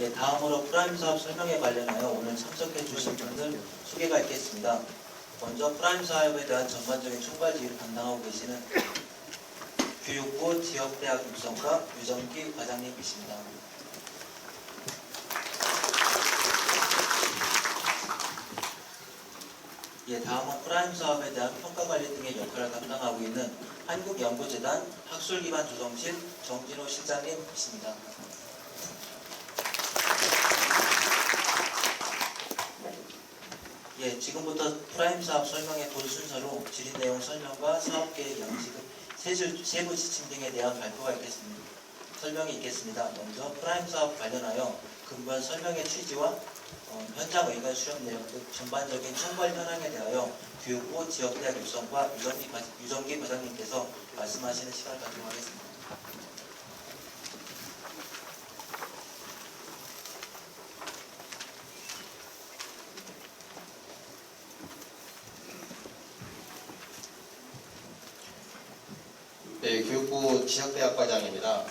예, 다음으로 프라임 사업 설명에 관련하여 오늘 참석해 주신 분들 소개가 있겠습니다. 먼저 프라임 사업에 대한 전반적인 총괄 지휘를 담당하고 계시는 교육부 지역대학 육성과 유정기 과장님이십니다. 예, 다음은 프라임 사업에 대한 평가관리 등의 역할을 담당하고 있는 한국연구재단 학술기반조정실 정진호 실장님이십니다. 예, 지금부터 프라임 사업 설명의 본 순서로 질의 내용 설명과 사업계획 양식, 세부 지침 등에 대한 발표가 있겠습니다. 설명이 있겠습니다. 먼저 프라임 사업 관련하여 근본 설명의 취지와 현장 의견 수렴 내용 등 전반적인 총괄 현황에 대하여 교육부 지역대학 육성과 유정기 과장님께서 말씀하시는 시간을 갖도록 하겠습니다. 네, 교육부 지역대학 과장입니다.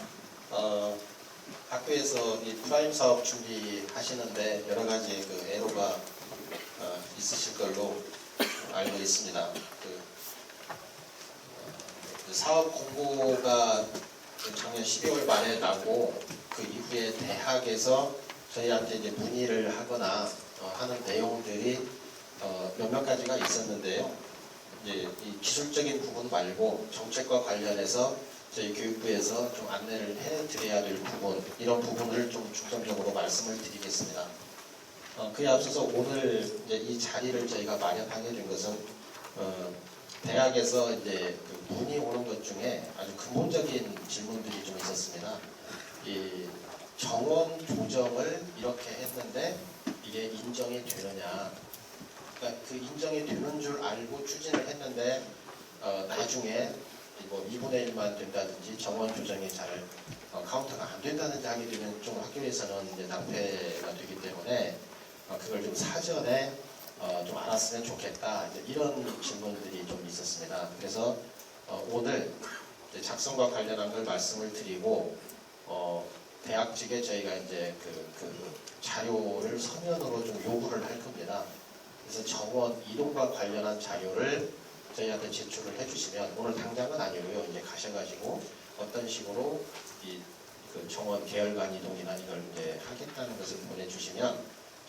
학교에서 이 프라임 사업 준비하시는데 여러 가지 애로가 있으실 걸로 알고 있습니다. 사업 공고가 작년 12월 말에 나고 그 이후에 대학에서 저희한테 이제 문의를 하거나 하는 내용들이 몇몇 가지가 있었는데요. 이제 이 기술적인 부분 말고 정책과 관련해서 저희 교육부에서 좀 안내를 해드려야 될 부분, 이런 부분을 좀 중점적으로 말씀을 드리겠습니다. 그에 앞서서 오늘 이제 이 자리를 저희가 마련하게 된 것은 대학에서 이제 그 문의 오는 것 중에 아주 근본적인 질문들이 좀 있었습니다. 이 정원 조정을 이렇게 했는데 이게 인정이 되느냐? 그러니까 그 인정이 되는 줄 알고 추진을 했는데 나중에 뭐 2분의 1만 된다든지 정원 조정이 잘 카운터가 안 된다든지 하게 되면 좀 학교에서는 이제 낭패가 되기 때문에 그걸 좀 사전에 좀 알았으면 좋겠다, 이제 이런 질문들이 좀 있었습니다. 그래서 오늘 작성과 관련한 걸 말씀을 드리고 대학 측에 저희가 이제 그 자료를 서면으로 좀 요구를 할 겁니다. 그래서 정원 이동과 관련한 자료를 저희한테 제출을 해주시면, 오늘 당장은 아니고요, 이제 가셔가지고 어떤 식으로 그 정원 계열관 이동이나 이걸 이제 하겠다는 것을 보내주시면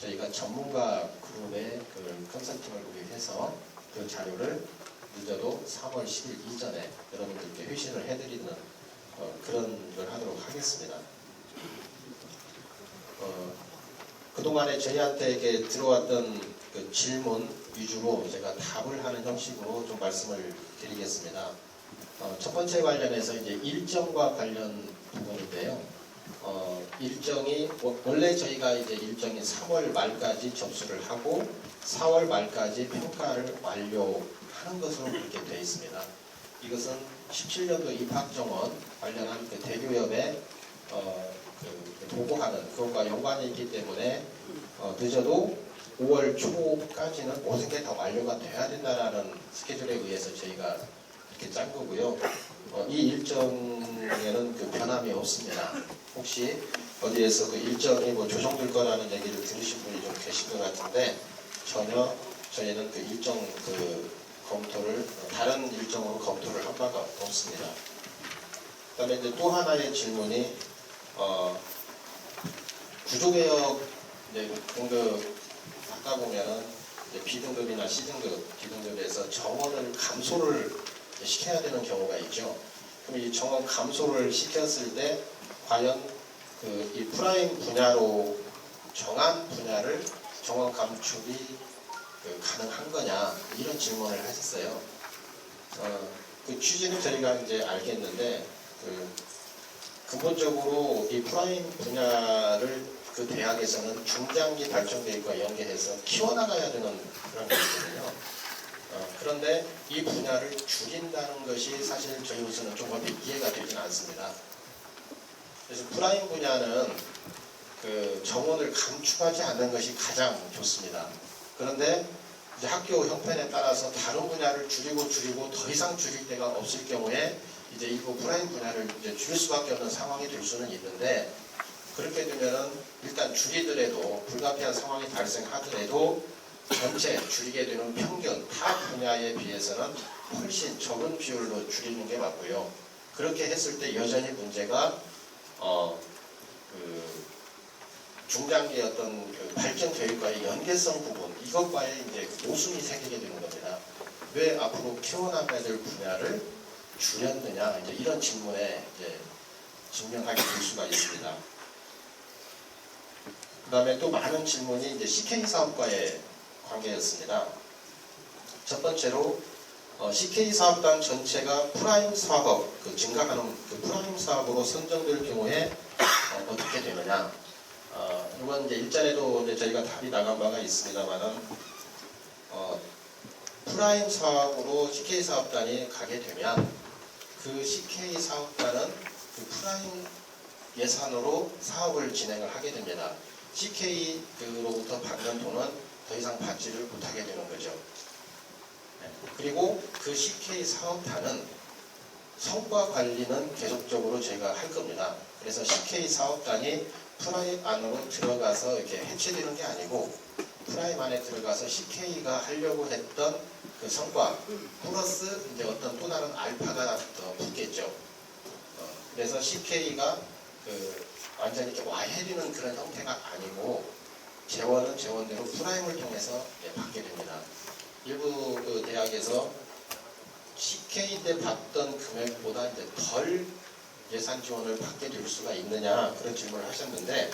저희가 전문가 그룹의 그 컨설팅을 구입해서 그 자료를 늦어도 3월 10일 이전에 여러분들께 회신을 해드리는 그런 걸 하도록 하겠습니다. 그동안에 저희한테 이렇게 들어왔던 그 질문 위주로 제가 답을 하는 형식으로 좀 말씀을 드리겠습니다. 첫 번째 관련해서 이제 일정과 관련 부분인데요. 일정이 원래 저희가 이제 일정이 3월 말까지 접수를 하고 4월 말까지 평가를 완료하는 것으로 그렇게 되어 있습니다. 이것은 17년도 입학정원 관련한 그 대교협에 보고하는 그것과 연관이 있기 때문에 늦어도 5월 초까지는 모든 게 다 완료가 돼야 된다라는 스케줄에 의해서 저희가 이렇게 짠 거고요. 이 일정에는 그 변함이 없습니다. 혹시 어디에서 그 일정이 뭐 조정될 거라는 얘기를 들으신 분이 좀 계신 것 같은데, 전혀 저희는 그 일정 검토를 다른 일정으로 검토를 한 바가 없습니다. 그다음에 이제 또 하나의 질문이 구조개혁 공급 아까 보면은 B등급이나 C등급, D등급에서 정원을 감소를 시켜야 되는 경우가 있죠. 그럼 이 정원 감소를 시켰을 때 과연 이 프라임 분야로 정한 분야를 정원 감축이 가능한 거냐, 이런 질문을 하셨어요. 그 취지는 저희가 이제 알겠는데 근본적으로 이 프라임 분야를 그 대학에서는 중장기 발전계획과 연계해서 키워나가야 되는 그런 것이거든요. 그런데 이 분야를 줄인다는 것이 사실 저희로서는 조금 이해가 되진 않습니다. 그래서 프라임 분야는 그 정원을 감축하지 않는 것이 가장 좋습니다. 그런데 이제 학교 형편에 따라서 다른 분야를 줄이고 더 이상 줄일 데가 없을 경우에 이제 이 프라임 분야를 이제 줄일 수밖에 없는 상황이 될 수는 있는데, 그렇게 되면은 일단 줄이더라도 불가피한 상황이 발생하더라도 전체 줄이게 되는 평균 타 분야에 비해서는 훨씬 적은 비율로 줄이는 게 맞고요. 그렇게 했을 때 여전히 문제가 중장기 어떤 그 발전 계획과의 연계성 부분 이것과의 이제 모순이 생기게 되는 겁니다. 왜 앞으로 키워나가야 될 분야를 줄였느냐 이제 이런 질문에 이제 증명하게 될 수가 있습니다. 그다음에 또 많은 질문이 이제 CK 사업과의 관계였습니다. 첫 번째로 CK 사업단 전체가 프라임 사업 증가하는 그 프라임 사업으로 선정될 경우에 어떻게 되느냐? 이건 이제 일전에도 이제 저희가 답이 나간 바가 있습니다만은 프라임 사업으로 CK 사업단이 가게 되면 그 CK 사업단은 그 프라임 예산으로 사업을 진행을 하게 됩니다. CK로부터 받는 돈은 더 이상 받지를 못하게 되는 거죠. 그리고 그 CK 사업단은 성과 관리는 계속적으로 저희가 할 겁니다. 그래서 CK 사업단이 프라임 안으로 들어가서 이렇게 해체되는 게 아니고 프라임 안에 들어가서 CK가 하려고 했던 그 성과 플러스 이제 어떤 또 다른 알파가 더 붙겠죠. 그래서 CK가 완전히 이렇게 와해되는 그런 형태가 아니고 재원은 재원대로 프라임을 통해서 받게 됩니다. 일부 그 대학에서 CK 때 받던 금액보다 이제 덜 예산 지원을 받게 될 수가 있느냐 그런 질문을 하셨는데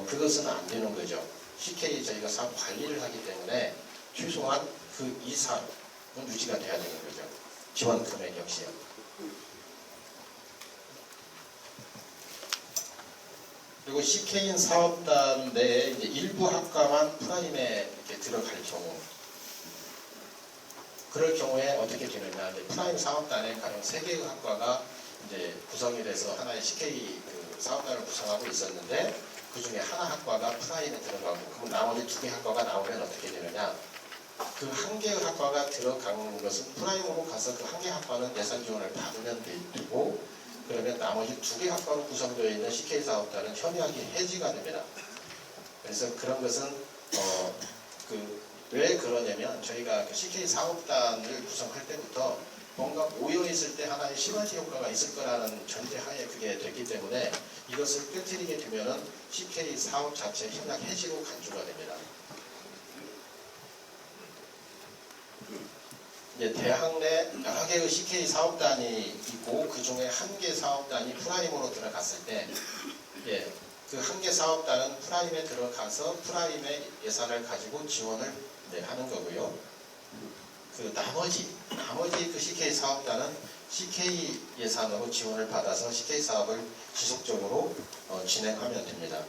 그것은 안 되는 거죠. CK 저희가 사업 관리를 하기 때문에 최소한 그 이상은 유지가 돼야 되는 거죠. 지원 금액 역시요. 그리고 CK인 사업단 내에 이제 일부 학과만 프라임에 이렇게 들어갈 경우, 그럴 경우에 어떻게 되느냐? 이제 프라임 사업단에 가령 3개의 학과가 이제 구성이 돼서 하나의 CK 사업단을 구성하고 있었는데 그 중에 하나 학과가 프라임에 들어가고 그럼 나머지 2개 학과가 나오면 어떻게 되느냐? 그 1개의 학과가 들어간 것은 프라임으로 가서 그 1개 학과는 예산 지원을 받으면 되고 그러면 나머지 2개 학과로 구성되어 있는 CK 사업단은 협약이 해지가 됩니다. 그래서 그런 것은 왜 그러냐면 저희가 그 CK 사업단을 구성할 때부터 뭔가 모여 있을 때 하나의 시너지 효과가 있을 거라는 전제하에 그게 됐기 때문에 이것을 깨트리게 되면은 CK 사업 자체 협약 해지로 간주가 됩니다. 이제 대학 내 여러 개의 CK 사업단이 있고 그 중에 1개 사업단이 프라임으로 들어갔을 때 그 1개 사업단은 프라임에 들어가서 프라임의 예산을 가지고 지원을 하는 거고요. 그 나머지 그 CK 사업단은 CK 예산으로 지원을 받아서 CK 사업을 지속적으로 진행하면 됩니다.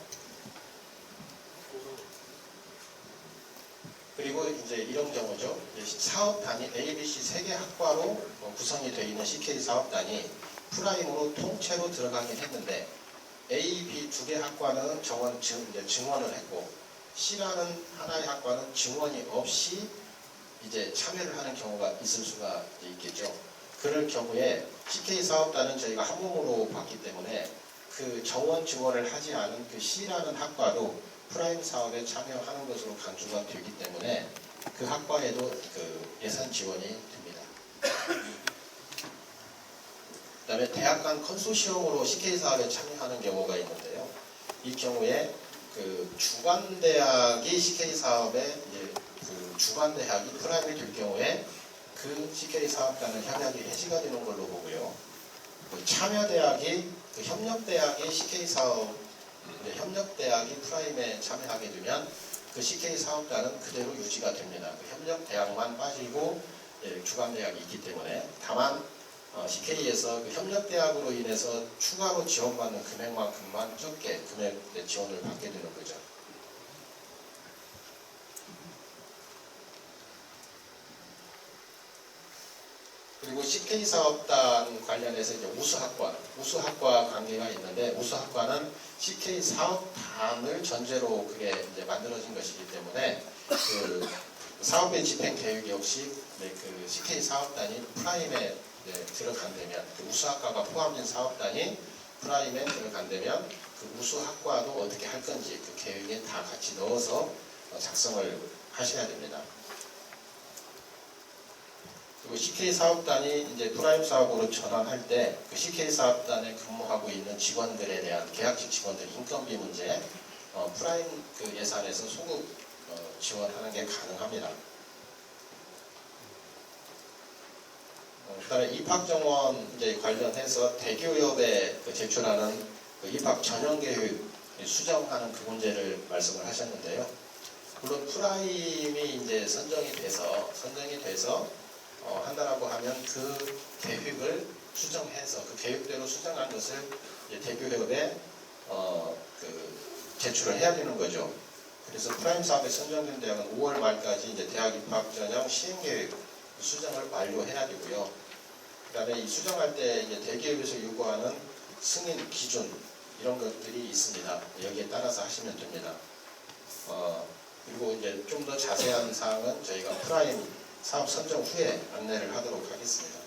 그리고 이제 이런 경우죠. 사업단이 A, B, C 3개 학과로 구성이 되어 있는 CK 사업단이 프라임으로 통째로 들어가긴 했는데 A, B 2개 학과는 증원을 했고 C라는 하나의 학과는 증원이 없이 이제 참여를 하는 경우가 있을 수가 있겠죠. 그럴 경우에 CK 사업단은 저희가 한 몸으로 봤기 때문에 그 정원 증원을 하지 않은 그 C라는 학과도 프라임 사업에 참여하는 것으로 간주가 되기 때문에 그 학과에도 그 예산 지원이 됩니다. 그 다음에 대학 간 컨소시엄으로 CK 사업에 참여하는 경우가 있는데요. 이 경우에 그 주관대학이 CK 사업에 그 주관대학이 프라임이 될 경우에 그 CK 사업단은 협약이 해지가 되는 걸로 보고요. 그 참여대학이 그 협력대학이 CK 사업 협력대학이 프라임에 참여하게 되면 그 CK 사업단은 그대로 유지가 됩니다. 그 협력대학만 빠지고 주관대학이 있기 때문에 다만 CK에서 그 협력대학으로 인해서 추가로 지원받는 금액만큼만 적게 금액 지원을 받게 되는 거죠. 그리고 CK 사업단 관련해서 이제 우수학과 관계가 있는데 우수학과는 CK 사업단을 전제로 그게 이제 만들어진 것이기 때문에 그 사업의 집행 계획 역시 그 CK 사업단이 프라임에 들어간다면 그 우수학과가 포함된 사업단이 프라임에 들어간다면 그 우수 학과도 어떻게 할 건지 그 계획에 다 같이 넣어서 작성을 하셔야 됩니다. 그리고 CK 사업단이 이제 프라임 사업으로 전환할 때 그 CK 사업단에 근무하고 있는 직원들에 대한 계약직 직원들 인건비 문제 프라임 그 예산에서 소급 지원하는 게 가능합니다. 그다음에 입학 정원 이제 관련해서 대기업에 제출하는 그 입학 전형 계획 수정하는 그 문제를 말씀을 하셨는데요. 물론 프라임이 이제 선정이 돼서 한다라고 하면 그 계획을 수정해서 그 계획대로 수정한 것을 이제 대기업에 제출을 해야 되는 거죠. 그래서 프라임 사업에 선정된 대학은 5월 말까지 이제 대학 입학 전형 시행 계획 수정을 완료해야 되고요. 그다음에 이 수정할 때 이제 대기업에서 요구하는 승인 기준 이런 것들이 있습니다. 여기에 따라서 하시면 됩니다. 그리고 이제 좀 더 자세한 사항은 저희가 프라임 사업 선정 후에 안내를 하도록 하겠습니다.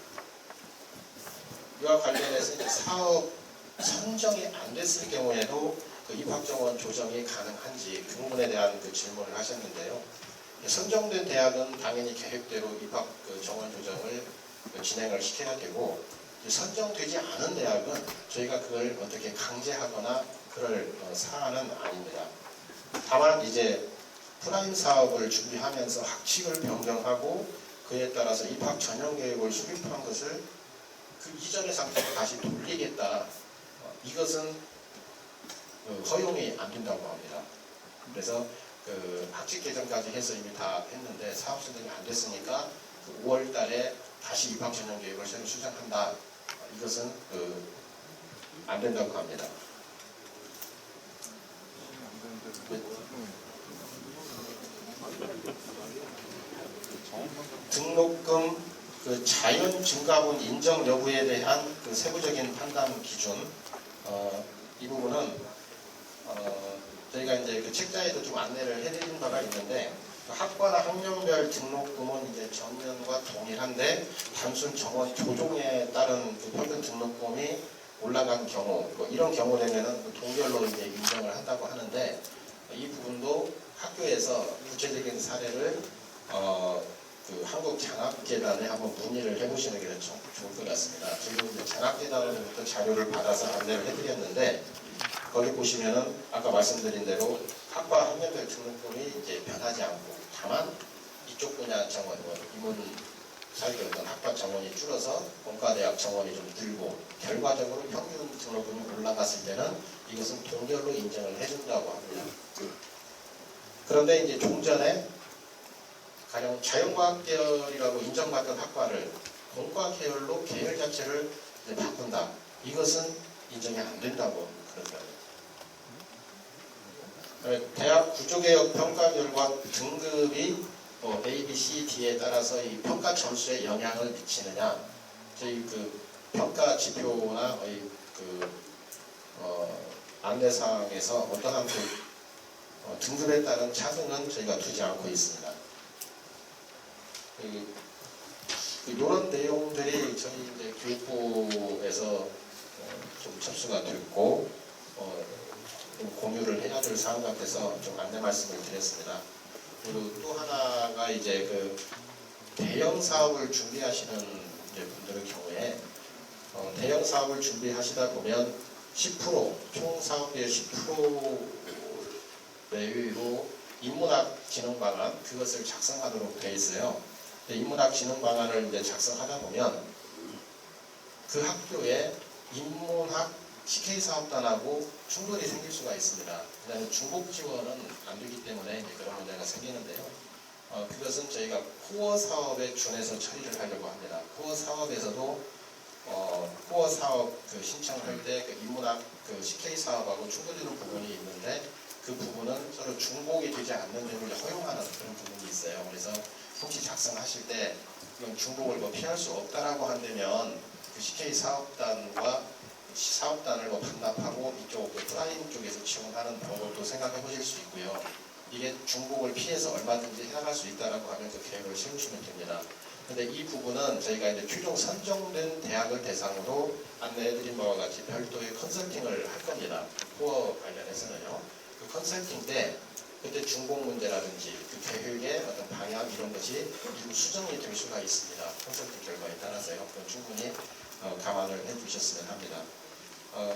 이와 관련해서 이제 사업 선정이 안 됐을 경우에도 그 입학 정원 조정이 가능한지 그 부분에 대한 그 질문을 하셨는데요. 선정된 대학은 당연히 계획대로 입학 그 정원 조정을 진행을 시켜야 되고 선정되지 않은 대학은 저희가 그걸 어떻게 강제하거나 그럴 사안은 아닙니다. 다만 이제 프라임 사업을 준비하면서 학칙을 변경하고 그에 따라서 입학 전형 계획을 수립한 것을 그 이전의 상태로 다시 돌리겠다. 이것은 허용이 안 된다고 합니다. 그래서 그 학칙 개정까지 해서 이미 다 했는데 사업 선정이 안 됐으니까 5월 달에 다시 입학 전형 계획을 새로 수정한다. 이것은 안 된다고 합니다. 등록금 그 자연 증가분 인정 여부에 대한 그 세부적인 판단 기준 이 부분은 저희가 이제 그 책자에도 좀 안내를 해드린 바가 있는데 학과나 학년별 등록금은 이제 전년과 동일한데 단순 정원 조정에 따른 그 평균 등록금이 올라간 경우 이런 경우 되면은 동별로 이제 인정을 한다고 하는데 이 부분도 학교에서 구체적인 사례를 그 한국장학재단에 한번 문의를 해보시는 게 좋을 것 같습니다. 지금 이제 장학재단으로부터 자료를 받아서 안내를 해드렸는데 거기 보시면은 아까 말씀드린 대로 학과 학년별 등록금이 이제 변하지 않고 다만 이쪽 분야 정원, 인문 사이의 어떤 학과 정원이 줄어서 공과대학 정원이 좀 늘고 결과적으로 평균 등록금이 올라갔을 때는 이것은 동결로 인정을 해준다고 합니다. 그런데 이제 좀 전에 가령 자연과학 계열이라고 인정받던 학과를 공과 계열로 계열 자체를 바꾼다. 이것은 인정이 안 된다고 그러더라고요. 대학 구조개혁 평가 결과 등급이 A, B, C, D에 따라서 이 평가 점수에 영향을 미치느냐? 저희 그 평가 지표나 안내사항에서 어떠한 등급에 따른 차등은 저희가 두지 않고 있습니다. 이런 내용들이 저희 이제 교육부에서 좀 접수가 됐고 좀 공유를 해야 될 사항 같아서 좀 안내 말씀을 드렸습니다. 그리고 또 하나가 이제 그 대형 사업을 준비하시는 이제 분들의 경우에 대형 사업을 준비하시다 보면 10% 총 사업비의 10% 내외로 인문학 진흥 방안 그것을 작성하도록 되어 있어요. 인문학 진흥 방안을 이제 작성하다 보면 그 학교에 인문학 CK 사업단하고 충돌이 생길 수가 있습니다. 그다음에 중복 지원은 안 되기 때문에 이제 그런 문제가 생기는데요. 그것은 저희가 코어 사업에 준해서 처리를 하려고 합니다. 코어 사업에서도 코어 사업 그 신청할 때 그 인문학 그 CK 사업하고 충돌되는 부분이 있는데 그 부분은 서로 중복이 되지 않는 점을 허용하는 그런 부분이 있어요. 그래서 혹시 작성하실 때 이건 중복을 피할 수 없다라고 한다면 그 CK 사업단과 사업단을 반납하고 이쪽 프라임 쪽에서 지원하는 방법도 생각해 보실 수 있고요. 이게 중복을 피해서 얼마든지 해나갈 수 있다라고 하면 그 계획을 세우시면 됩니다. 근데 이 부분은 저희가 이제 최종 선정된 대학을 대상으로 안내해드린 바와 같이 별도의 컨설팅을 할 겁니다. 코어 관련해서는요. 그 컨설팅 때 그때 준공 문제라든지 그 계획의 어떤 방향 이런 것이 일부 수정이 될 수가 있습니다. 컨설팅 결과에 따라서요. 그건 충분히 감안을 해주셨으면 합니다.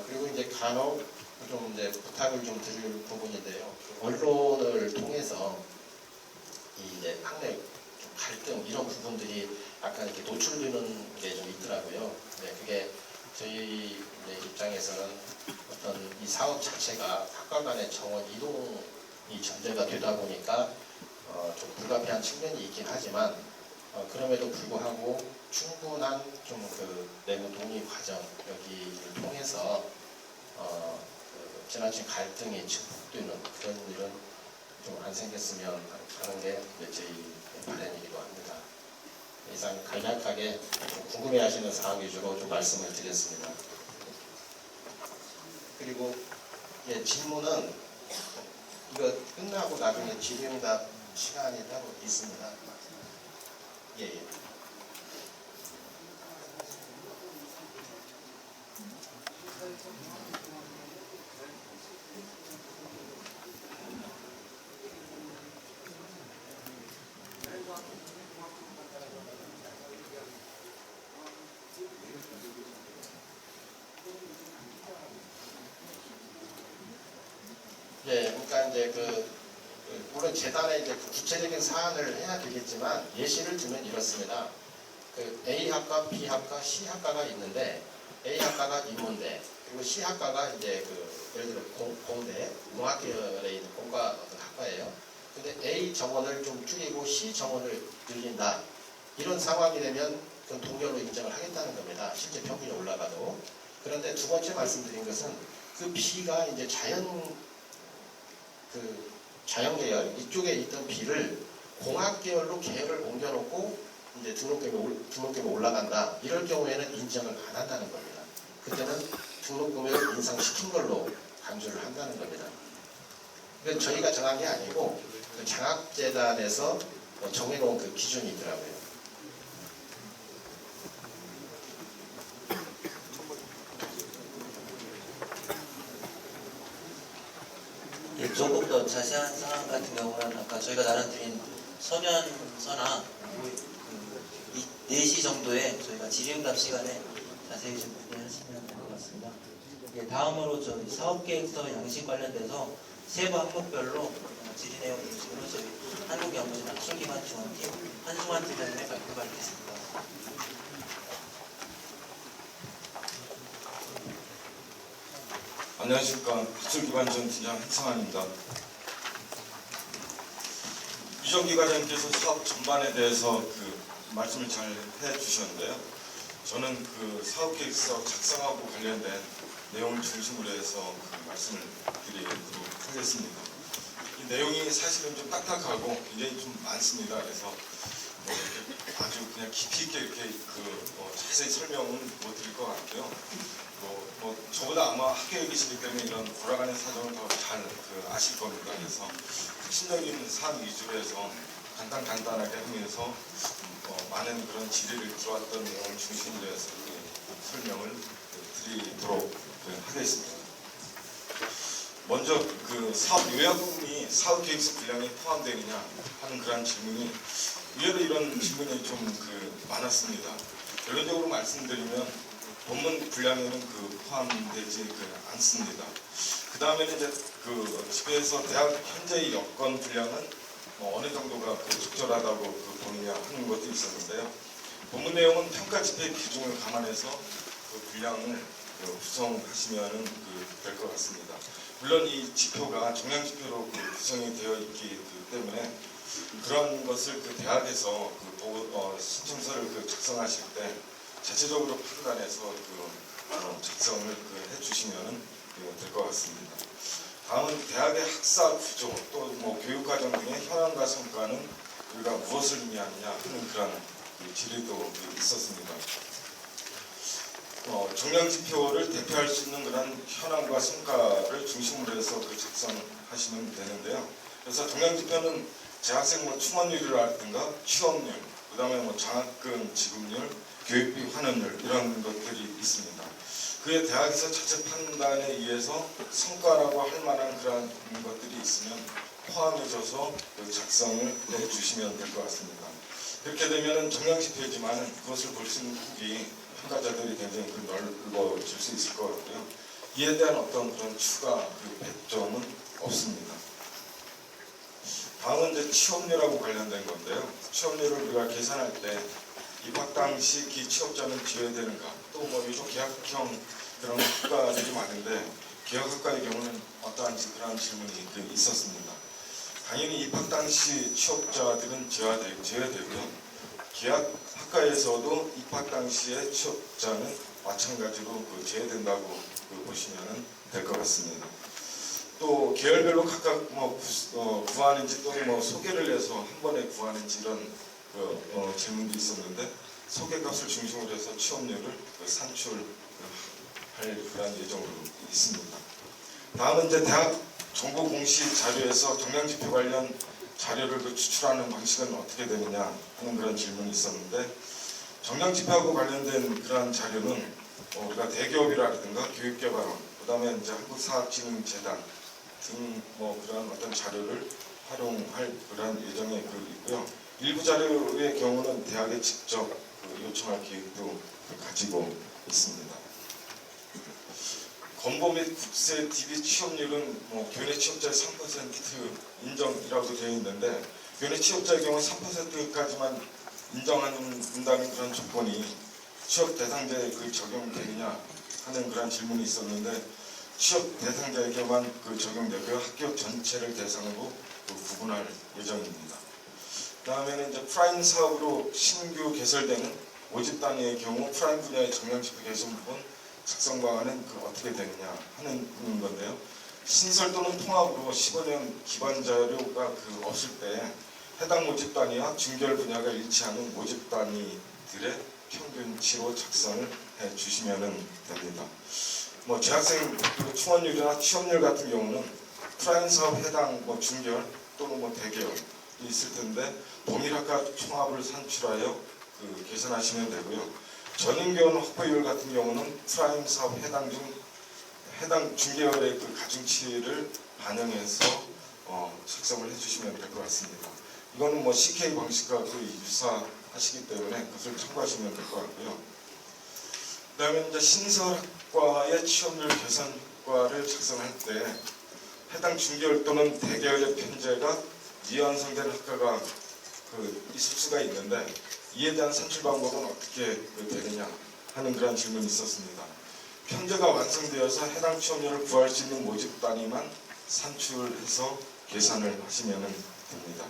그리고 이제 간혹 좀 이제 부탁을 좀 드릴 부분인데요. 그 언론을 통해서 이 이제 학내 좀 갈등 이런 부분들이 약간 이렇게 노출되는 게 좀 있더라고요. 네, 그게 저희 입장에서는 어떤 이 사업 자체가 학과 간의 정원 이동이 전제가 되다 보니까 좀 불가피한 측면이 있긴 하지만 그럼에도 불구하고 충분한 좀 그 내부 논의 과정 여기를 통해서 그 지나친 갈등이 증폭되는 그런 일은 좀 안 생겼으면 하는 게 저희 바람이기도 합니다. 이상 간략하게 좀 궁금해하시는 사항 위주로 좀 말씀을 드렸습니다. 그리고 질문은 이거 끝나고 나중에 질의응답 시간이 따로 있습니다. 예. 예, 그러니까 이제 물론 재단에 이제 구체적인 사안을 해야 되겠지만 예시를 들면 이렇습니다. 그 A 학과, B 학과, C 학과가 있는데 A 학과가 인문대 그리고 C 학과가 이제 예를 들어 공대, 공학계열에 있는 공과 어떤 학과예요. 근데 A 정원을 좀 줄이고 C 정원을 늘린다. 이런 상황이 되면 그건 동결로 인정을 하겠다는 겁니다. 실제 평균이 올라가도. 그런데 두 번째 말씀드린 것은 그 B가 이제 자연계열 이쪽에 있던 B를 공학계열로 계열을 옮겨놓고 이제 등록금이 올라간다. 이럴 경우에는 인정을 안 한다는 겁니다. 그때는 등록금을 인상시킨 걸로 간주를 한다는 겁니다. 그러니까 저희가 정한 게 아니고 그 장학재단에서 정해놓은 그 기준이 있더라고요. 예, 조금 더 자세한 상황 같은 경우는 아까 저희가 나눠드린 서면서나 이 4시 정도에 저희가 질의응답 시간에 자세히 좀 문의하시면 될 것 같습니다. 예, 다음으로 저희 사업계획서 양식 관련돼서 세부 항목별로 질의 내용 중심으로 저희 한국연구진 학술기반지원팀 한승환 팀장님의 발표가 있겠습니다. 안녕하십니까. 학술기반지원팀장 한승환입니다. 유정기 과장님께서 사업 전반에 대해서 말씀을 잘 해주셨는데요. 저는 사업계획서 작성하고 관련된 내용을 중심으로 해서 말씀을 드리도록 하겠습니다. 이 내용이 사실은 좀 딱딱하고 굉장히 좀 많습니다. 그래서 아주 그냥 깊이 있게 이렇게 자세히 설명은 못 드릴 것 같고요. 저보다 아마 학교에 계시기 때문에 이런 돌아가는 사정을 더 잘 아실 겁니다. 그래서 핵심적인 사안 위주로 해서 간단하게 하면서 많은 그런 질의를 들어왔던 내용을 중심으로 해서 설명을 드리도록 하겠습니다. 먼저 사업 요약 부분이 사업계획서 분량에 포함되느냐 하는 그런 질문이 의외로 이런 질문이 좀 많았습니다. 결론적으로 말씀드리면 본문 분량에는 포함되지 않습니다. 그 다음에는 이제 집에서 대학 현재의 여건 분량은 어느 정도가 적절하다고 보느냐 하는 것도 있었는데요. 본문 내용은 평가 집행 기준을 감안해서 분량을 구성하시면 될 것 같습니다. 물론 이 지표가 정량 지표로 구성이 되어 있기 때문에 그런 것을 대학에서 신청서를 작성하실 때 자체적으로 판단해서 작성을 해주시면 될 것 같습니다. 다음은 대학의 학사 구조 또 교육과정 등의 현황과 성과는 우리가 무엇을 의미하느냐 하는 그런 질의도 있었습니다. 정량지표를 대표할 수 있는 그런 현황과 성과를 중심으로 해서 작성하시면 되는데요. 그래서 정량지표는 재학생 충원율이라든가 취업률 그다음에 뭐 장학금 지급률, 교육비 환원율 이런 것들이 있습니다. 그에 대학에서 자체 판단에 의해서 성과라고 할 만한 그런 것들이 있으면 포함해줘서 그 작성을 해주시면 될 것 같습니다. 그렇게 되면은 정량지표지만은 그것을 볼 수 있는 폭이 평가자들이 굉장히 넓어질 수 있을 것 같고요. 이에 대한 어떤 그런 추가 배점은 없습니다. 다음은 이제 취업률하고 관련된 건데요. 취업률을 우리가 계산할 때 입학 당시 기취업자는 지어되는가, 또 뭐 요즘 계약형 그런 학과들이 많은데 계약학과의 경우는 어떠한지 그런 질문이 있었습니다. 당연히 입학 당시 취업자들은 제외되고요. 계약학과에서도 입학 당시의 취업자는 마찬가지로 제외된다고 보시면 될 것 같습니다. 또 계열별로 각각 뭐 구하는지 또는 뭐 소개를 해서 한 번에 구하는지 이런 질문도 있었는데 소개값을 중심으로 해서 취업률을 산출할 그런 예정으로 있습니다. 다음은 이제 대학 정보 공시 자료에서 정량지표 관련 자료를 추출하는 방식은 어떻게 되느냐 하는 그런 질문이 있었는데 정량지표하고 관련된 그러한 자료는 우리가 대기업이라든가 교육개발원, 그다음에 이제 한국사학진흥재단 등 뭐 그런 어떤 자료를 활용할 그런 예정에 있고요. 일부 자료의 경우는 대학에 직접 요청할 계획도 가지고 있습니다. 건보 및 국세 DB 취업률은 교내 취업자의 3% 인정이라고 되어 있는데 교내 취업자의 경우 3%까지만 인정한다는 그런 조건이 취업 대상자에 적용되느냐 하는 그런 질문이 있었는데 취업 대상자에게만 적용되고요. 학교 전체를 대상으로 구분할 예정입니다. 다음에는 이제 프라임 사업으로 신규 개설되는 모집 단위의 경우 프라임 분야의 정량지표 개선 부분 작성 방안은 어떻게 되느냐 하는 건데요. 신설 또는 통합으로 15년 기반 자료가 없을 때 해당 모집 단위와 중개월 분야가 일치하는 모집 단위들의 평균치로 작성을 해 주시면 됩니다. 재학생 충원율이나 취업률 같은 경우는 프라임 사업 해당 중개월 또는 대개월 있을 텐데 동일 학과 총합을 산출하여 계산하시면 되고요. 전인교원 확보율 같은 경우는 프라임 사업 해당 중개월의 가중치를 반영해서 작성을 해주시면 될 것 같습니다. 이거는 CK 방식과 유사하시기 때문에 그것을 참고하시면 될 것 같고요. 그다음에 이제 신설학과의 취업률 개선과를 작성할 때 해당 중개월 또는 대개월의 편제가 미완성된 학과가 있을 수가 있는데 이에 대한 산출 방법은 어떻게 되느냐 하는 그런 질문이 있었습니다. 편제가 완성되어서 해당 취업률을 구할 수 있는 모집 단위만 산출해서 계산을 하시면 됩니다.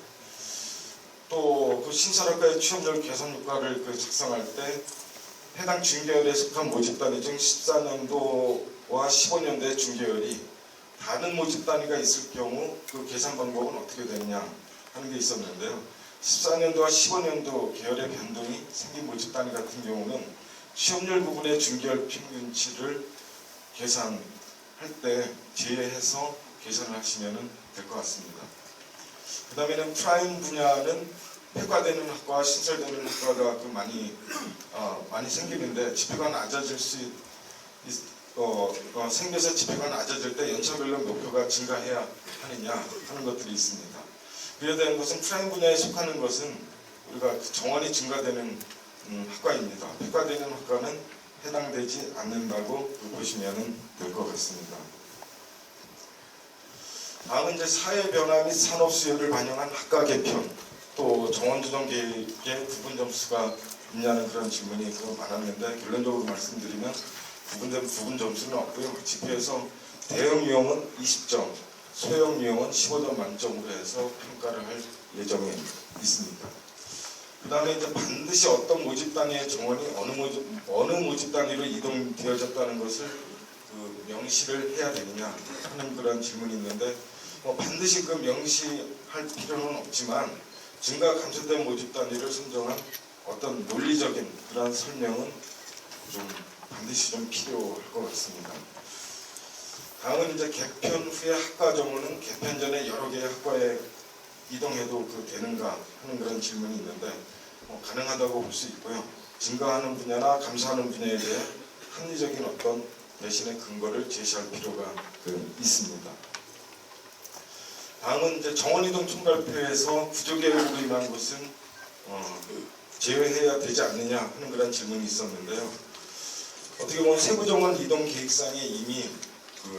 또 신설학과의 취업률 개선 효과를 작성할 때 해당 중개월에 속한 모집 단위 중 14년도와 15년도의 중개월이 다른 모집 단위가 있을 경우 계산 방법은 어떻게 되느냐 하는 게 있었는데요. 14년도와 15년도 계열의 변동이 생긴 모집 단위 같은 경우는 취업률 부분의 중개월 평균치를 계산할 때 제외해서 계산을 하시면 될 것 같습니다. 그 다음에는 프라임 분야는 폐과되는 학과와 신설되는 학과가 많이 생기는데 지표가 낮아질 생겨서 지표가 낮아질 때 연차별로 목표가 증가해야 하느냐 하는 것들이 있습니다. 그에 대한 것은 프라임 분야에 속하는 것은 우리가 정원이 증가되는 학과입니다. 폐과되는 학과는 해당되지 않는다고 보시면 될 것 같습니다. 다음은 이제 사회 변화 및 산업 수요를 반영한 학과 개편, 또 정원 조정 계획의 부분 점수가 있냐는 그런 질문이 많았는데 결론적으로 말씀드리면 구분된 부분 점수는 없고요. 지표에서 대형 유형은 20점, 소형 유형은 15점 만점으로 해서 평가를 할 예정에 있습니다. 그 다음에 이제 반드시 어떤 모집 단위의 정원이 어느 모집 단위로 이동되어졌다는 것을 명시를 해야 되느냐 하는 그런 질문이 있는데 반드시 명시할 필요는 없지만 증가 감소된 모집 단위를 선정한 어떤 논리적인 그런 설명은 반드시 필요할 것 같습니다. 다음은 이제 개편 후에 학과 정원은 개편 전에 여러 개의 학과에 이동해도 되는가 하는 그런 질문이 있는데 가능하다고 볼 수 있고요. 증가하는 분야나 감소하는 분야에 대해 합리적인 어떤 대신의 근거를 제시할 필요가 있습니다. 다음은 이제 정원이동 총괄표에서 구조개혁으로 인한 것은 제외해야 되지 않느냐 하는 그런 질문이 있었는데요. 어떻게 보면 세부정원 이동 계획상에 이미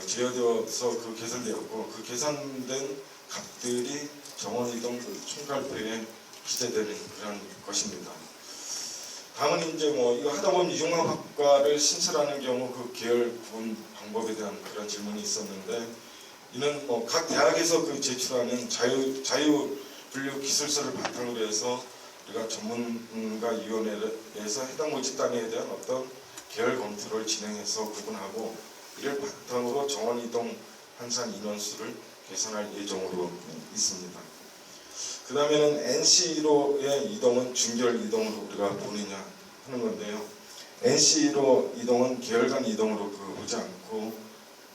제어되어서 개선되었고 그 개선된 값들이 정원이동 총괄표에 기재되는 그런 것입니다. 다음은 이제 이거 하다 보면 융합학과를 신설하는 경우 그 계열 구분 방법에 대한 그런 질문이 있었는데 이는 각 대학에서 제출하는 자유 분류 기술서를 바탕으로 해서 우리가 전문가위원회에서 해당 모집단에 대한 어떤 계열 검토를 진행해서 구분하고 이를 바탕으로 정원 이동 한산 인원수를 계산할 예정으로 있습니다. 그 다음에는 NC로의 이동은 준결 이동으로 우리가 보느냐 하는 건데요. NC로 이동은 계열 간 이동으로 보지 않고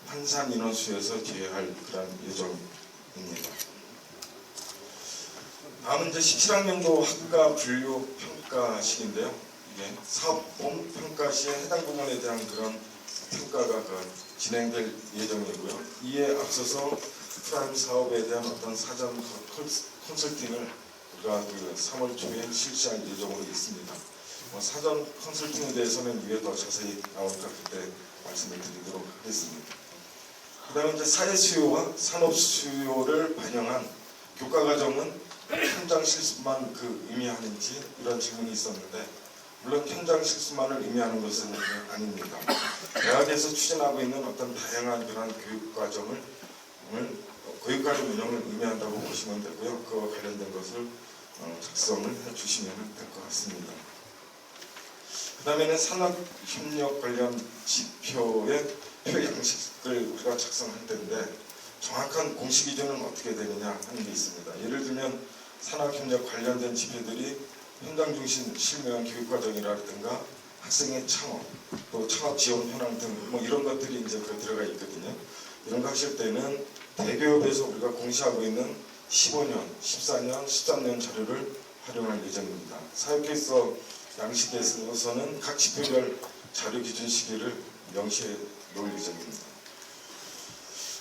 한산 인원수에서 제외할 그런 예정입니다. 다음은 이제 17학년도 학과 분류 평가식인데요. 이게 사업본 평가 시에 해당 부분에 대한 그런 평가가 진행될 예정이고요. 이에 앞서서 프라임 사업에 대한 어떤 사전 컨설팅을 우리가 3월 초에 실시할 예정으로 있습니다. 사전 컨설팅에 대해서는 이후에 더 자세히 나오니까 그때 말씀을 드리도록 하겠습니다. 그 다음에 이제 사회 수요와 산업 수요를 반영한 교과과정은 현장 실습만 의미하는지 이런 질문이 있었는데 물론 현장 실습만을 의미하는 것은 아닙니다. 대학에서 추진하고 있는 어떤 다양한 그런 교육과정 운영을 의미한다고 보시면 되고요. 그와 관련된 것을 작성을 해주시면 될 것 같습니다. 그 다음에는 산업협력 관련 지표의 표 양식을 우리가 작성할 텐데 정확한 공식 기준은 어떻게 되느냐 하는 게 있습니다. 예를 들면 산업협력 관련된 지표들이 현장 중심 실무형 교육과정이라든가 학생의 창업, 또 창업 지원 현황 등 이런 것들이 이제 들어가 있거든요. 이런 거 하실 때는 대교협에서 우리가 공시하고 있는 15년, 14년, 13년 자료를 활용할 예정입니다. 사육계획서 양식에서는 각 지표별 자료 기준 시기를 명시해 놓을 예정입니다.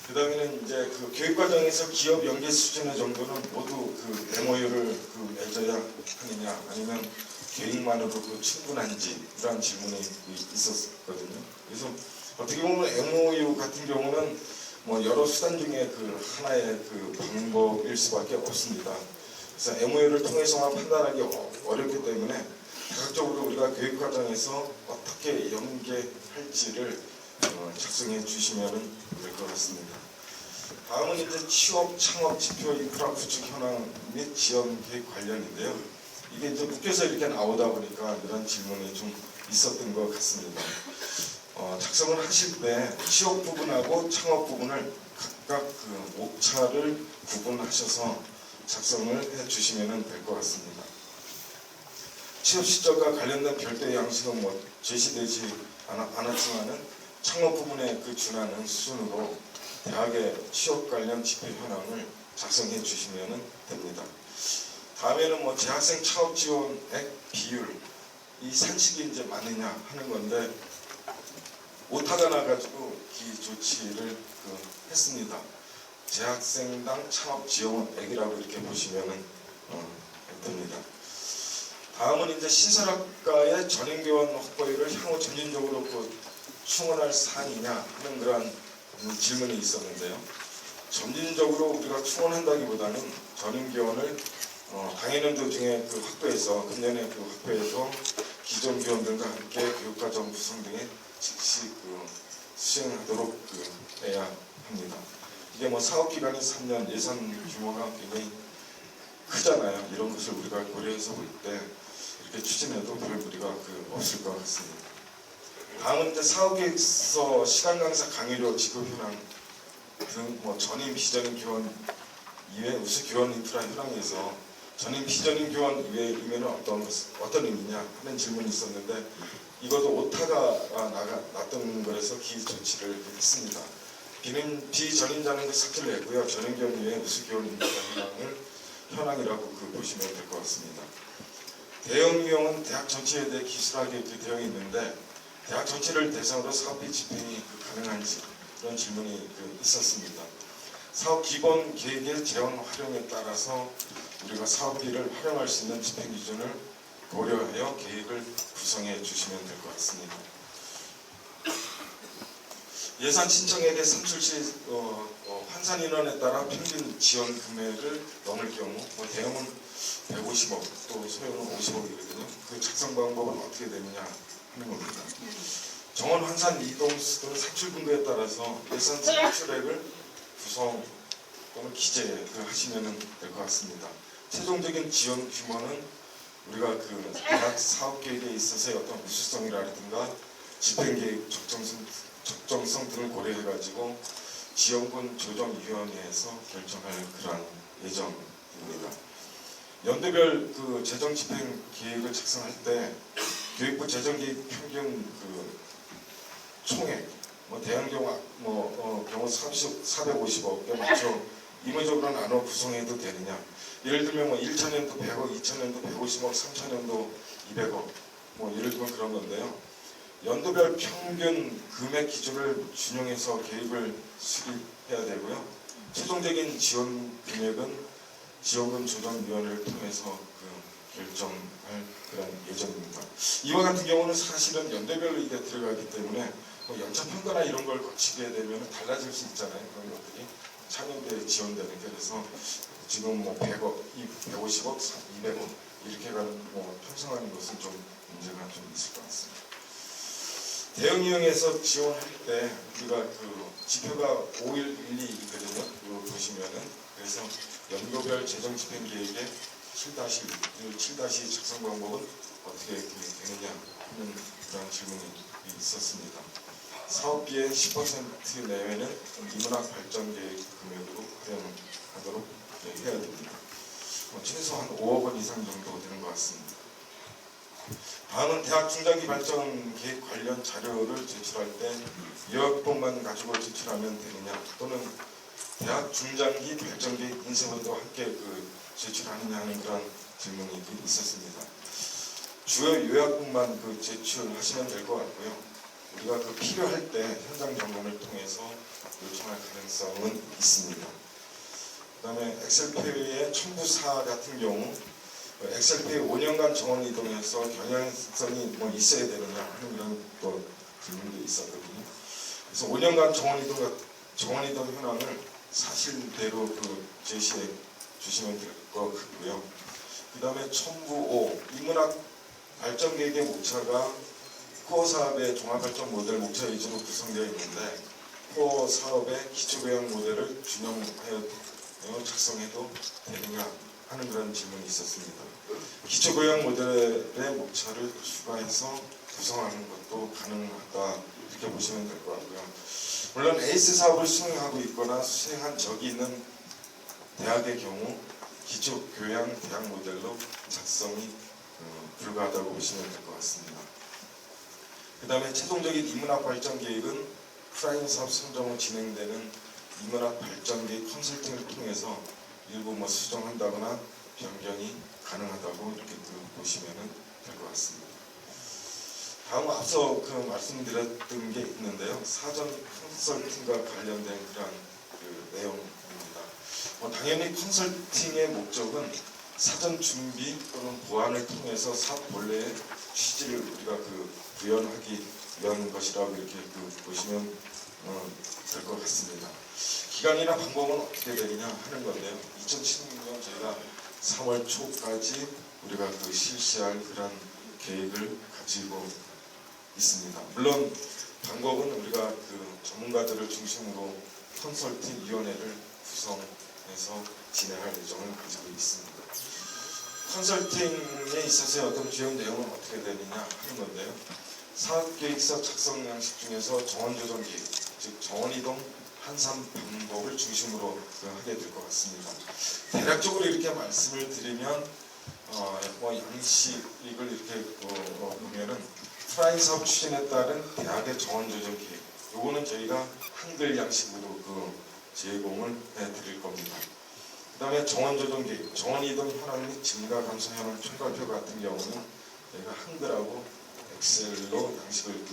그 다음에는 이제 교육과정에서 기업 연계 수준의 정도는 모두 MOU를 맺어야 하느냐 아니면 계획만으로 충분한지 이러한 질문이 있었거든요. 그래서 어떻게 보면 MOU 같은 경우는 여러 수단 중에 하나의 방법일 수밖에 없습니다. 그래서 MOU를 통해서만 판단하기 어렵기 때문에 다각적으로 우리가 교육과정에서 어떻게 연계할지를 작성해 주시면 될 것 같습니다. 다음은 이제 취업, 창업, 지표, 인프라 구축 현황 및 지원 계획 관련인데요. 이게 이제 묶여서 이렇게 나오다 보니까 이런 질문이 좀 있었던 것 같습니다. 작성을 하실 때 취업 부분하고 창업 부분을 각각 목차를 구분하셔서 작성을 해 주시면 될 것 같습니다. 취업 시점과 관련된 별도의 양식은 제시되지 않았지만은 창업 부분에 준하는 수준으로 대학의 취업 관련 지표 현황을 작성해 주시면 됩니다. 다음에는 재학생 창업 지원액 비율 이 산식이 이제 맞느냐 하는 건데 오타가 나가지고 이 조치를 했습니다. 재학생당 창업 지원액이라고 이렇게 보시면 됩니다. 다음은 이제 신설학과의 전인교원 확보율을 향후 점진적으로 충원할 사안이냐 하는 그런 질문이 있었는데요. 점진적으로 우리가 충원한다기보다는 전인교원을 당해년도 중에 확보해서 금년에 확보해서 기존 교원들과 함께 교육과정 구성 등에 즉시 수행하도록 해야 합니다. 이게 사업기간이 3년, 예산 규모가 굉장히 크잖아요. 이런 것을 우리가 고려해서 볼 때 이렇게 추진해도 별 무리가 없을 것 같습니다. 다음은 이제 사업계획서 시간 강사 강의료 지급 현황 등 전임 비전임 교원 이외 우수 교원 인프라 현황에서 전임 비전임 교원 이외이면 어떤 의미냐 하는 질문이 있었는데 이것도 오타가 났던 거라서 기일 조치를 했습니다. 비전임자는 삭제를 했고요. 전임 교원 이외 우수 교원 인프라 현황이라고 보시면 될 것 같습니다. 대형 유형은 대학 전체에 대해 기술하게 이렇게 되어 있는데 대학 전체를 대상으로 사업비 집행이 가능한지 그런 질문이 있었습니다. 사업 기본 계획의 재원 활용에 따라서 우리가 사업비를 활용할 수 있는 집행 기준을 고려하여 계획을 구성해 주시면 될 것 같습니다. 예산 신청액의 산출 시 환산 인원에 따라 평균 지원 금액을 넘을 경우 대형은 150억 또 소형은 50억이거든요. 그 작성 방법은 어떻게 되느냐 하는 겁니다. 정원 환산 이동수 등 산출 분배에 따라서 예산 산출액을 구성 또는 기재하시면 될 것 같습니다. 최종적인 지원 규모는 우리가 대학 사업 계획에 있어서의 어떤 우수성이라든가 집행 계획 적정성 등을 고려해가지고 지원군 조정위원회에서 결정할 그러한 예정입니다. 연도별 재정 집행 계획을 작성할 때 교육부 재정 계획 평균 총액 대형 경우 450억에 맞춰 임의적으로 나눠 구성해도 되느냐. 예를 들면 1차년도 100억, 2차년도 150억, 3차년도 200억 예를 들면 그런 건데요. 연도별 평균 금액 기준을 준용해서 계획을 수립해야 되고요. 최종적인 지원 금액은 지원금 조정위원회를 통해서 결정할 그런 예정입니다. 이와 같은 경우는 사실은 연도별로 이게 들어가기 때문에 연차 평가나 이런 걸 거치게 되면 달라질 수 있잖아요. 그런 것들이 차년도에 지원되는 게 그래서 지금 100억, 150억, 200억 이렇게 가는 편성하는 것은 좀 문제가 좀 있을 것 같습니다. 대형 유형에서 지원할 때 우리가 지표가 5.112거든요. 이거 보시면은 그래서 연도별 재정 집행 계획의 7-1, 7- 작성 방법은 어떻게 되느냐 하는 그런 질문이 있었습니다. 사업비의 10% 내외는 인문학 발전 계획 금액으로 활용하도록 해야 됩니다. 최소한 5억 원 이상 정도 되는 것 같습니다. 다음은 대학 중장기 발전 계획 관련 자료를 제출할 때 요약본만 가지고 제출하면 되느냐 또는 대학 중장기 발전 계획 인쇄본도 함께 제출하느냐 하는 그런 질문이 있었습니다. 주요 요약본만 제출하시면 될 것 같고요. 우리가 필요할 때 현장 점검을 통해서 요청할 가능성은 있습니다. 그 다음에 엑셀페이의 첨부사 같은 경우 엑셀페이 5년간 정원 이동해서 경향성이 있어야 되느냐 하는 그런 또 질문도 있었거든요. 그래서 5년간 정원 이동 현황을 사실대로 제시해 주시면 될 것 같고요. 그 다음에 첨부 5 인문학 발전 계획의 목차가 코어 사업의 종합발전 모델 목차 위주로 구성되어 있는데 코어 사업의 기초교양 모델을 준용하여 작성해도 되느냐 하는 그런 질문이 있었습니다. 기초교양 모델의 목차를 추가해서 구성하는 것도 가능하다 이렇게 보시면 될 것 같고요. 물론 에이스 사업을 수행하고 있거나 수행한 적이 있는 대학의 경우 기초교양 대학 모델로 작성이 불가하다고 보시면 될 것 같습니다. 그 다음에 최종적인 인문학 발전 계획은 프라임 사업 선정 후 진행되는 인문학 발전 계획 컨설팅을 통해서 일부 수정한다거나 변경이 가능하다고 이렇게 보시면 될 것 같습니다. 다음 앞서 말씀드렸던 게 있는데요. 사전 컨설팅과 관련된 그런 내용입니다. 당연히 컨설팅의 목적은 사전 준비 또는 보완을 통해서 사업 본래의 취지를 우리가 구현하기 위한 것이라고 이렇게 보시면 될 것 같습니다. 기간이나 방법은 어떻게 되느냐 하는 건데요. 2016년 저희가 3월 초까지 우리가 실시할 그런 계획을 가지고 있습니다. 물론 방법은 우리가 전문가들을 중심으로 컨설팅 위원회를 구성해서 진행할 예정을 가지고 있습니다. 컨설팅에 있어서의 어떤 주요 내용은 어떻게 되느냐 하는 건데요. 사업계획서 작성 양식 중에서 정원조정 계획, 즉 정원이동 환산 방법을 중심으로 하게 될 것 같습니다. 대략적으로 이렇게 말씀을 드리면 양식을 이렇게 보면은 프라임 사업 추진에 따른 대학의 정원조정 계획, 요거는 저희가 한글 양식으로 제공을 해드릴 겁니다. 그다음에 정원 조정 계획, 정원 이동 현황 및 증가 감소 현황 총괄표 같은 경우는 저희가 한글하고 엑셀로 양식을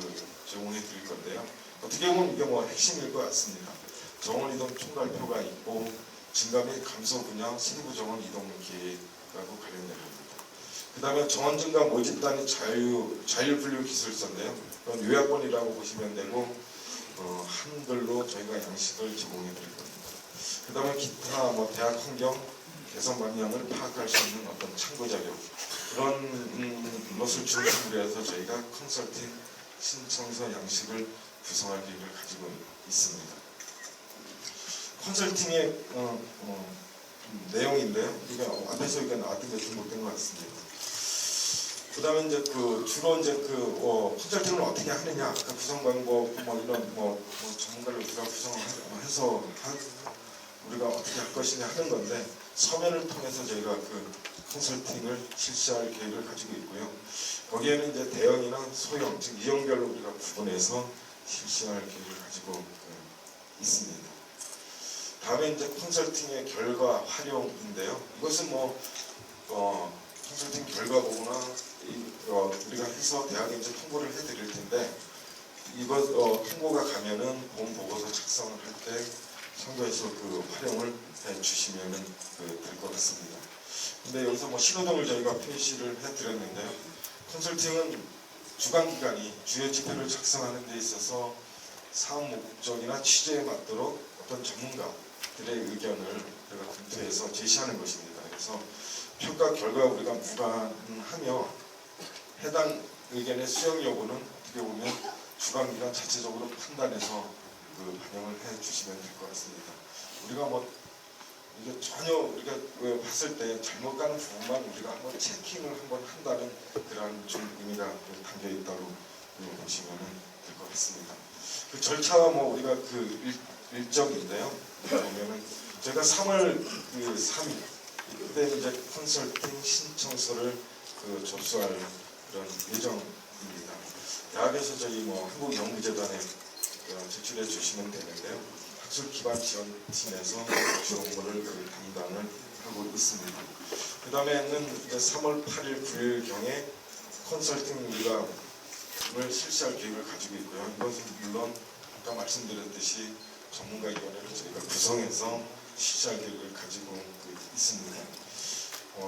제공해 드릴 건데요. 어떻게 보면 이게 뭐 핵심일 것 같습니다. 정원 이동 총괄표가 있고 증가 및 감소 분야 세부 정원 이동 계획하고 관련된 겁니다. 그다음에 정원 증가 모집 단위 자율 분류 기술서인데요. 그건 요약본이라고 보시면 되고 한글로 저희가 양식을 제공해 드릴 겁니다. 그 다음에 기타 대학 환경 개선 방향을 파악할 수 있는 어떤 참고 자료 그런 것을 중심으로 해서 저희가 컨설팅 신청서 양식을 구성할 계획을 가지고 있습니다. 컨설팅의 내용인데요. 이게 앞에서 나왔던 게 중복된 것 같습니다. 그 다음에 이제 주로 이제 컨설팅을 어떻게 하느냐, 아까 구성 방법, 이런 전문가를 우리가 구성해서 우리가 어떻게 할 것이냐 하는 건데, 서면을 통해서 저희가 컨설팅을 실시할 계획을 가지고 있고요. 거기에는 이제 대형이나 소형, 즉 이형별로 우리가 구분해서 실시할 계획을 가지고 있습니다. 다음에 이제 컨설팅의 결과 활용인데요. 이것은 컨설팅 결과 보거나 우리가 해서 대학에 이제 통보를 해드릴 텐데, 이것 통보가 가면은 본 보고서 작성을 할 때 참고해서 활용을 해주시면 될 것 같습니다. 근데 여기서 신호등을 저희가 표시를 해드렸는데요. 컨설팅은 주관기관이 주요 지표를 작성하는 데 있어서 사업 목적이나 취재에 맞도록 어떤 전문가들의 의견을 저희가 검토해서 제시하는 것입니다. 그래서 평가 결과 우리가 무관하며 해당 의견의 수용 여부는 어떻게 보면 주관기관 자체적으로 판단해서 반영을 해주시면 될 것 같습니다. 우리가 이게 전혀 우리가 봤을 때 잘못 가는 부분만 우리가 한번 체킹을 한번 한다는 그런 좀 의미가 담겨 있다고 보시면 될 것 같습니다. 절차가 우리가 일정인데요. 보면은 저희가 3월 3일 그때 이제 컨설팅 신청서를 접수할 그런 예정입니다. 대학에서 저희 한국연구재단에 제출해 주시면 되는데요. 학술 기반 지원팀에서 주 업무를 담당을 하고 있습니다. 그 다음에는 3월 8일 9일경에 컨설팅 우리가 실시할 계획을 가지고 있고요. 이것은 물론 아까 말씀드렸듯이 전문가위원회를 저희가 구성해서 실시할 계획을 가지고 있습니다.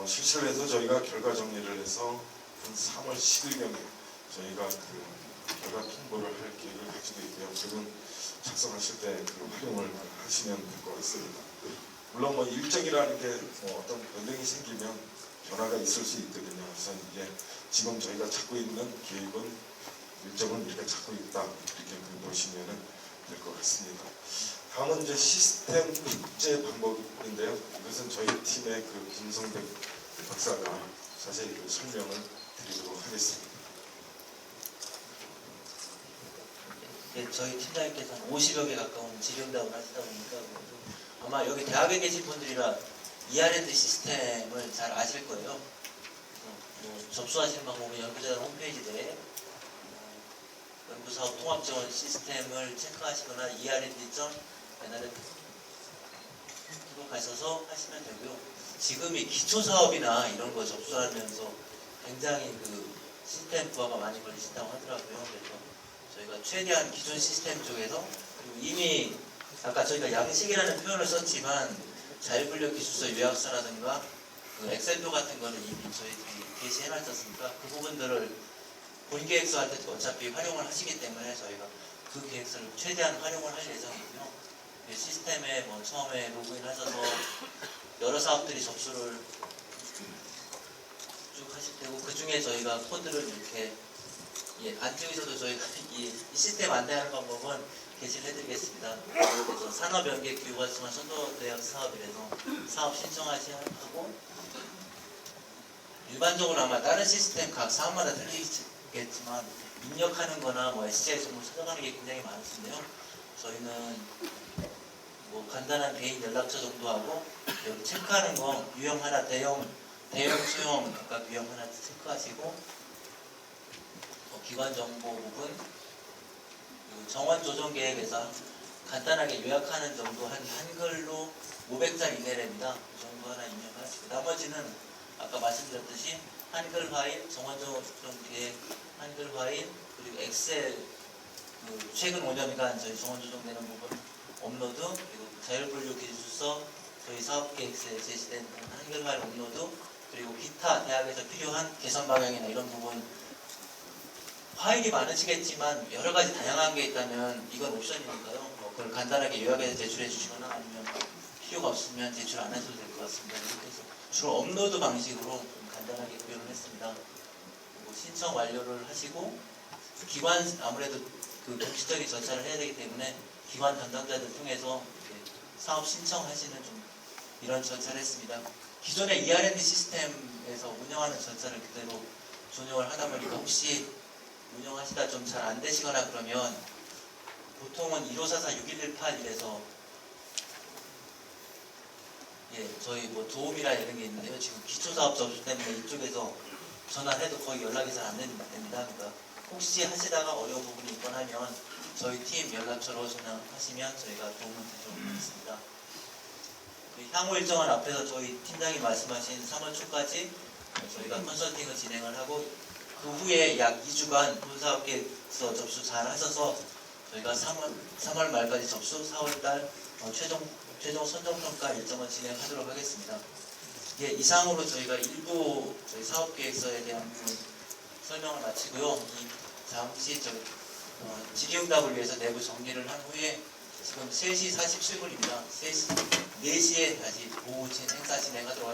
실시를 해서 저희가 결과 정리를 해서 한 3월 10일경에 저희가 결과 통보를 할 계획을 가지고 있고요. 그건 작성하실 때 활용을 하시면 될 것 같습니다. 물론 일정이라는 게 어떤 변동이 생기면 변화가 있을 수 있거든요. 그래서 이게 지금 저희가 잡고 있는 계획은 일정은 이렇게 잡고 있다 이렇게 보시면 될 것 같습니다. 다음은 이제 시스템 입제 방법인데요. 이것은 저희 팀의 김성백 박사가 자세히 설명을 드리도록 하겠습니다. 네, 저희 팀장님께서는 50여 개 가까운 질의응답을 하시다 보니까 아마 여기 대학에 계신 분들이라 ERND 시스템을 잘 아실 거예요. 접수하시는 방법은 연구재단 홈페이지에 연구사업 통합지원 시스템을 체크하시거나 ERND.NR에 가셔서 하시면 되고요. 지금 이 기초사업이나 이런 거 접수하면서 굉장히 시스템 부하가 많이 걸리신다고 하더라고요. 그래서 저희가 최대한 기존 시스템 쪽에서 그리고 이미 아까 저희가 양식이라는 표현을 썼지만 자율분류 기술서 요약서라든가 엑셀표 같은 거는 이미 저희들이 게시해놨었으니까 그 부분들을 본계획서 할 때도 어차피 활용을 하시기 때문에 저희가 그 계획서를 최대한 활용을 할 예정이고요. 시스템에 처음에 로그인하셔서 여러 사업들이 접수를 쭉 하실 테고 그 중에 저희가 코드를 이렇게 안쪽에서도 저희가 이 시스템 안내하는 방법은 게시를 해드리겠습니다. 그래서 산업연계교육활성화 선도대학 사업이라서 사업 신청하시고 일반적으로 아마 다른 시스템 각 사업마다 틀리겠지만 입력하는 거나 SGI 정보를 찾아가는 게 굉장히 많으신데요. 저희는 간단한 개인 연락처 정도 하고 여기 체크하는 거 유형 하나 대형 수형 각각 유형 하나 체크하시고 기관 정보 부분 정원 조정 계획에서 간단하게 요약하는 정도 한글로 500자 이내랍니다. 그 정도 하나 입력하시고 나머지는 아까 말씀드렸듯이 한글 파일, 정원정 계획 한글 파일 그리고 엑셀 그 최근 5년간 저희 정원 조정되는 부분 업로드 그리고 자율분류 기술서 저희 사업계획서에 제시된 한글 파일 업로드 그리고 기타 대학에서 필요한 개선 방향이나 이런 부분 파일이 많으시겠지만 여러 가지 다양한 게 있다면 이건 옵션이니까요. 뭐 그걸 간단하게 요약해서 제출해 주시거나 아니면 필요가 없으면 제출 안 하셔도 될 것 같습니다. 이렇게 해서 주로 업로드 방식으로 좀 간단하게 구현을 했습니다. 그리고 신청 완료를 하시고 기관 아무래도 그 공식적인 절차를 해야 되기 때문에 기관 담당자들 통해서 이렇게 사업 신청하시는 좀 이런 절차를 했습니다. 기존의 ER&D 시스템에서 운영하는 절차를 그대로 존용을 하다 보니까 혹시 운영하시다 좀 잘 안 되시거나 그러면 보통은 1544-6118이라서 저희 뭐 도움이나 이런 게 있는데요. 지금 기초사업 접수 때문에 이쪽에서 전화를 해도 거의 연락이 잘 안 됩니다. 그러니까 혹시 하시다가 어려운 부분이 있거나 하면 저희 팀 연락처로 전화하시면 저희가 도움을 드리도록 하겠습니다. 향후 일정은 앞에서 저희 팀장이 말씀하신 3월 초까지 저희가 컨설팅을 진행을 하고 그 후에 약 2주간 본사업계획서 접수 잘 하셔서 저희가 3월 말까지 접수, 4월달 최종 선정평가 일정을 진행하도록 하겠습니다. 이상으로 저희가 일부 저희 사업계획서에 대한 부분 설명을 마치고요. 잠시 질의응답을 위해서 내부 정리를 한 후에 지금 3시 47분입니다. 4시에 다시 오후 행사 진행하도록 하겠습니다.